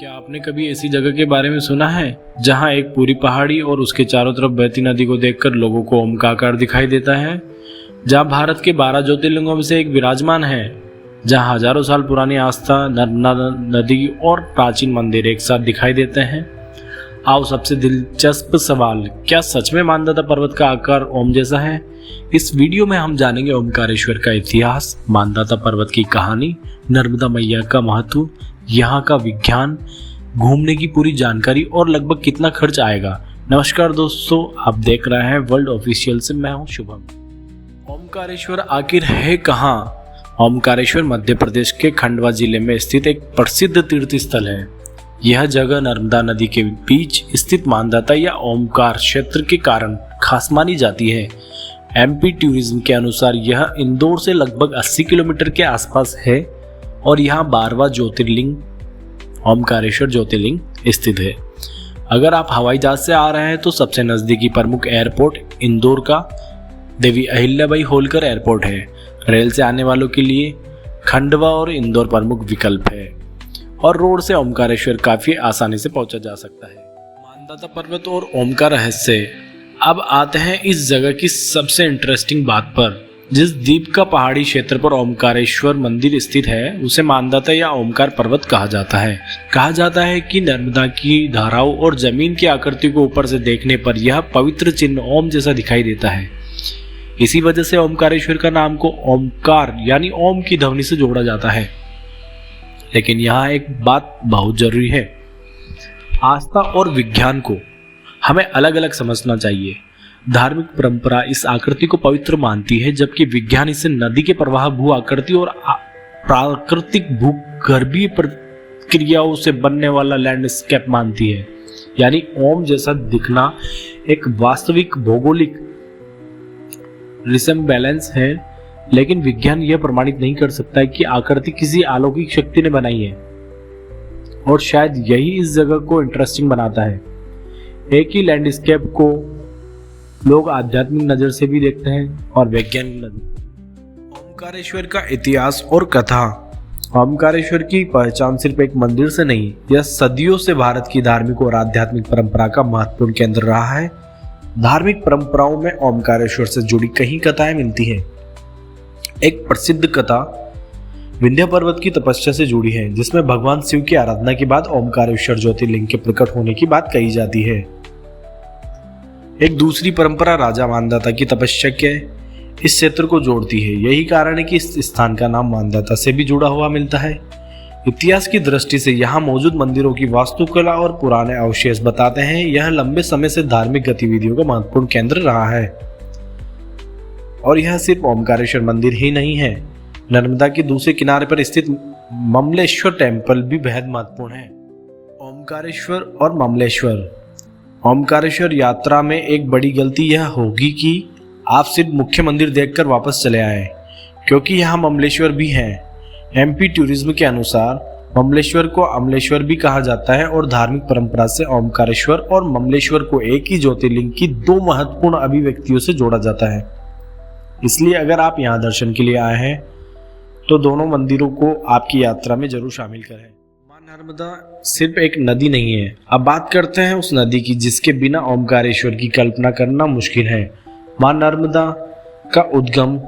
क्या आपने कभी ऐसी जगह के बारे में सुना है जहां एक पूरी पहाड़ी और उसके चारों तरफ बहती नदी को देखकर लोगों को ओम का आकार दिखाई देता है, जहां भारत के 12 ज्योतिर्लिंगों में से एक विराजमान है, जहां हजारों साल पुरानी आस्था, नर्मदा नदी और प्राचीन मंदिर एक साथ दिखाई देते हैं। आओ सबसे दिलचस्प सवाल, क्या सच में मानदाता पर्वत का आकार ओम जैसा है? इस वीडियो में हम जानेंगे ओमकारेश्वर का इतिहास, मानदाता पर्वत की कहानी, नर्मदा मैया का महत्व, यहाँ का विज्ञान, घूमने की पूरी जानकारी और लगभग कितना खर्च आएगा। नमस्कार दोस्तों, आप देख रहे हैं वर्ल्ड ऑफिशियल से, मैं हूँ शुभम। ओमकारेश्वर आखिर है कहाँ? ओमकारेश्वर मध्य प्रदेश के खंडवा जिले में स्थित एक प्रसिद्ध तीर्थ स्थल है। यह जगह नर्मदा नदी के बीच स्थित मानदाता या ओमकार क्षेत्र के कारण खास मानी जाती है। एमपी टूरिज्म के अनुसार यह इंदौर से लगभग 80 किलोमीटर के आसपास है और यहाँ 12वां ज्योतिर्लिंग ओमकारेश्वर ज्योतिर्लिंग स्थित है। अगर आप हवाई जहाज से आ रहे हैं तो सबसे नज़दीकी प्रमुख एयरपोर्ट इंदौर का देवी अहिल्याबाई होलकर एयरपोर्ट है। रेल से आने वालों के लिए खंडवा और इंदौर प्रमुख विकल्प है और रोड से ओमकारेश्वर काफ़ी आसानी से पहुंचा जा सकता है। मानदाता पर्वत और ओम का रहस्य। अब आते हैं इस जगह की सबसे इंटरेस्टिंग बात पर। जिस द्वीप का पहाड़ी क्षेत्र पर ओमकारेश्वर मंदिर स्थित है उसे मानदाता या ओमकार पर्वत कहा जाता है। कहा जाता है कि नर्मदा की धाराओं और जमीन की आकृति को ऊपर से देखने पर यह पवित्र चिन्ह ओम जैसा दिखाई देता है। इसी वजह से ओमकारेश्वर का नाम को ओमकार यानी ओम की ध्वनि से जोड़ा जाता है। लेकिन यहाँ एक बात बहुत जरूरी है, आस्था और विज्ञान को हमें अलग अलग समझना चाहिए। धार्मिक परंपरा इस आकृति को पवित्र मानती है, जबकि विज्ञान इसे नदी के प्रवाह, भू आकृति और प्राकृतिक भूगर्भीय प्रक्रियाओं से बनने वाला लैंडस्केप मानती है। यानी ओम जैसा दिखना एक वास्तविक भौगोलिक रिसेम्बलेंस है, लेकिन विज्ञान यह प्रमाणित नहीं कर सकता है कि आकृति किसी अलौकिक शक्ति ने बनाई है। और शायद यही इस जगह को इंटरेस्टिंग बनाता है। एक ही लैंडस्केप को लोग आध्यात्मिक नजर से भी देखते हैं और वैज्ञानिक नजर। ओमकारेश्वर का इतिहास और कथा। ओमकारेश्वर की पहचान सिर्फ एक मंदिर से नहीं, यह सदियों से भारत की धार्मिक और आध्यात्मिक परंपरा का महत्वपूर्ण केंद्र रहा है। धार्मिक परंपराओं में ओमकारेश्वर से जुड़ी कई कथाएं मिलती हैं। एक प्रसिद्ध कथा विंध्य पर्वत की तपस्या से जुड़ी है, जिसमें भगवान शिव की आराधना के बाद ओमकारेश्वर ज्योतिर्लिंग के प्रकट होने की बात कही जाती है। एक दूसरी परंपरा राजा मानदाता की तपस्या के इस क्षेत्र को जोड़ती है। यही कारण है कि इस स्थान का नाम मानदाता से भी जुड़ा हुआ मिलता है। इतिहास की दृष्टि से यहाँ मौजूद मंदिरों की वास्तुकला और पुराने अवशेष बताते हैं यह लंबे समय से धार्मिक गतिविधियों का महत्वपूर्ण केंद्र रहा है। और यह सिर्फ ओमकारेश्वर मंदिर ही नहीं है, नर्मदा के दूसरे किनारे पर स्थित ममलेश्वर टेम्पल भी बेहद महत्वपूर्ण है। ओमकारेश्वर और ममलेश्वर। ओमकारेश्वर यात्रा में एक बड़ी गलती यह होगी कि आप सिर्फ मुख्य मंदिर देखकर वापस चले आए, क्योंकि यहाँ ममलेश्वर भी है। एमपी टूरिज्म के अनुसार ममलेश्वर को अमलेश्वर भी कहा जाता है और धार्मिक परंपरा से ओमकारेश्वर और ममलेश्वर को एक ही ज्योतिर्लिंग की दो महत्वपूर्ण अभिव्यक्तियों से जोड़ा जाता है। इसलिए अगर आप यहाँ दर्शन के लिए आए हैं तो दोनों मंदिरों को आपकी यात्रा में जरूर शामिल करें। मां नर्मदा सिर्फ एक नदी नहीं है। अब बात करते हैं उस नदी की जिसके बिना ओमकारेश्वर की कल्पना करना मुश्किल है। मां नर्मदा का उद्गम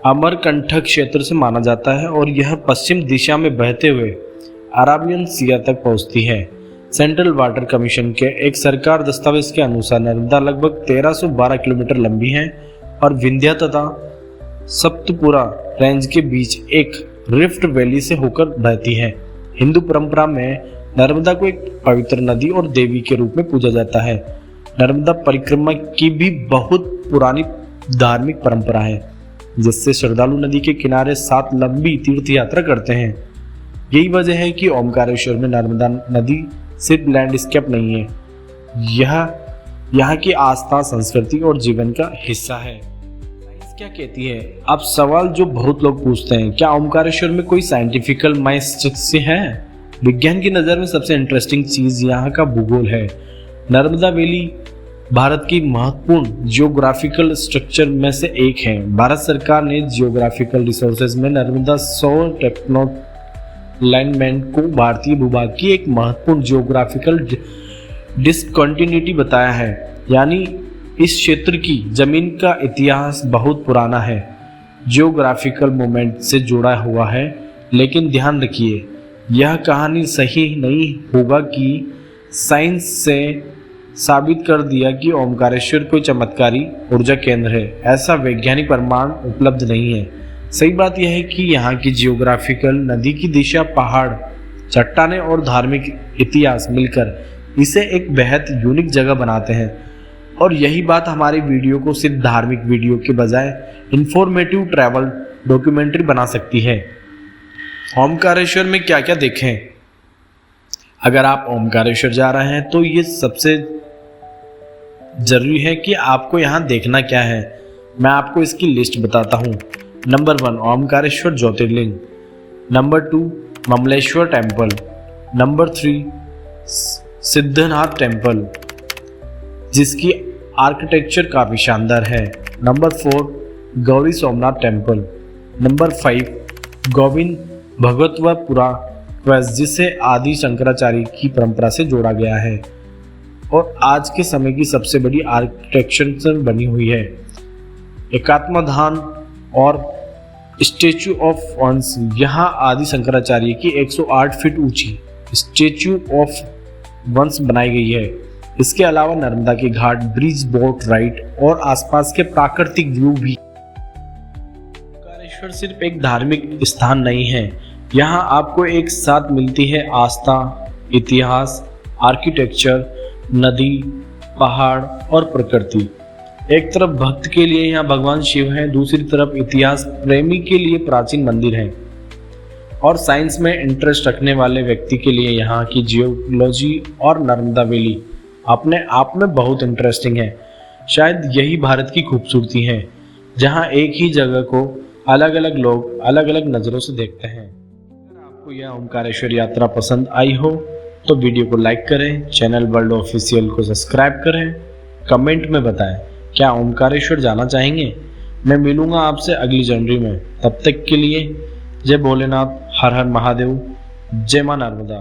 अमरकंटक क्षेत्र से माना जाता है और यह पश्चिम दिशा में बहते हुए अराबियन सिया तक पहुंचती है। सेंट्रल वाटर कमीशन के एक सरकार दस्तावेज के अनुसार नर्मदा लगभग 1312 किलोमीटर लंबी है और विंध्य तथा सप्तपुरा रेंज के बीच एक रिफ्ट वैली से होकर बहती है। हिंदू परंपरा में नर्मदा को एक पवित्र नदी और देवी के रूप में पूजा जाता है। नर्मदा परिक्रमा की भी बहुत पुरानी धार्मिक परंपरा है, जिससे श्रद्धालु नदी के किनारे 7 लंबी तीर्थ यात्रा करते हैं। यही वजह है कि ओमकारेश्वर में नर्मदा नदी सिर्फ लैंडस्केप नहीं है, यह यहाँ की आस्था, संस्कृति और जीवन का हिस्सा है। साइंस क्या कहती है? अब सवाल जो बहुत लोग पूछते हैं, क्या ओमकारेश्वर में कोई साइंटिफिकल महत्व है? विज्ञान की नज़र में सबसे इंटरेस्टिंग चीज़ यहाँ का भूगोल है। नर्मदा वैली भारत की महत्वपूर्ण जियोग्राफिकल स्ट्रक्चर में से एक है। भारत सरकार ने जियोग्राफिकल रिसोर्सेज में नर्मदा सौर अलाइनमेंट को भारतीय भूभाग की एक महत्वपूर्ण जियोग्राफिकल डिसकंटिन्यूटी बताया है, यानी इस क्षेत्र की जमीन का इतिहास बहुत पुराना है, जियोग्राफिकल मोमेंट से जुड़ा हुआ है। लेकिन ध्यान रखिए, यह कहानी सही नहीं होगा कि साइंस से साबित कर दिया कि ओमकारेश्वर कोई चमत्कारी ऊर्जा केंद्र है। ऐसा वैज्ञानिक प्रमाण उपलब्ध नहीं है। सही बात यह है कि यहाँ की जियोग्राफिकल, नदी की दिशा, पहाड़, चट्टानें और धार्मिक इतिहास मिलकर इसे एक बेहद यूनिक जगह बनाते हैं। और यही बात हमारी वीडियो को सिर्फ धार्मिक वीडियो के बजाय इंफॉर्मेटिव ट्रैवल डॉक्यूमेंट्री बना सकती है। ओमकारेश्वर में क्या क्या देखें? अगर आप ओमकारेश्वर जा रहे हैं तो ये सबसे जरूरी है कि आपको यहाँ देखना क्या है। मैं आपको इसकी लिस्ट बताता हूँ। Number 1 Omkareshwar Jyotirlinga, number 2 Mamleshwar temple, number 3 Siddhnath temple जिसकी आर्किटेक्चर काफ़ी शानदार है, number 4 Gauri Somnath temple, number 5 Govind Bhagwatpura जिसे आदि शंकराचार्य की परंपरा से जोड़ा गया है और आज के समय की सबसे बड़ी आर्किटेक्चर से बनी हुई है। एकात्म धाम और स्टेचू ऑफ वंस, यहाँ आदि शंकराचार्य की 108 फीट ऊंची स्टेचू ऑफ वंस बनाई गई है। इसके अलावा नर्मदा के घाट, ब्रिज, बोट राइड और आसपास के प्राकृतिक व्यू भी। ओमकारेश्वर सिर्फ एक धार्मिक स्थान नहीं है, यहाँ आपको एक साथ मिलती है आस्था, इतिहास, आर्किटेक्चर, नदी, पहाड़ और प्रकृति। एक तरफ भक्त के लिए यहाँ भगवान शिव हैं, दूसरी तरफ इतिहास प्रेमी के लिए प्राचीन मंदिर हैं और साइंस में इंटरेस्ट रखने वाले व्यक्ति के लिए यहाँ की जियोलॉजी और नर्मदा वैली अपने आप में बहुत इंटरेस्टिंग है। शायद यही भारत की खूबसूरती है, जहाँ एक ही जगह को अलग अलग लोग अलग अलग नज़रों से देखते हैं। अगर आपको यह ओमकारेश्वर यात्रा पसंद आई हो तो वीडियो को लाइक करें, चैनल वर्ल्ड ऑफिशियल को सब्सक्राइब करें, कमेंट में बताएं क्या ओमकारेश्वर जाना चाहेंगे। मैं मिलूंगा आपसे अगली जनवरी में। तब तक के लिए जय भोलेनाथ, हर हर महादेव, जय मां नर्मदा।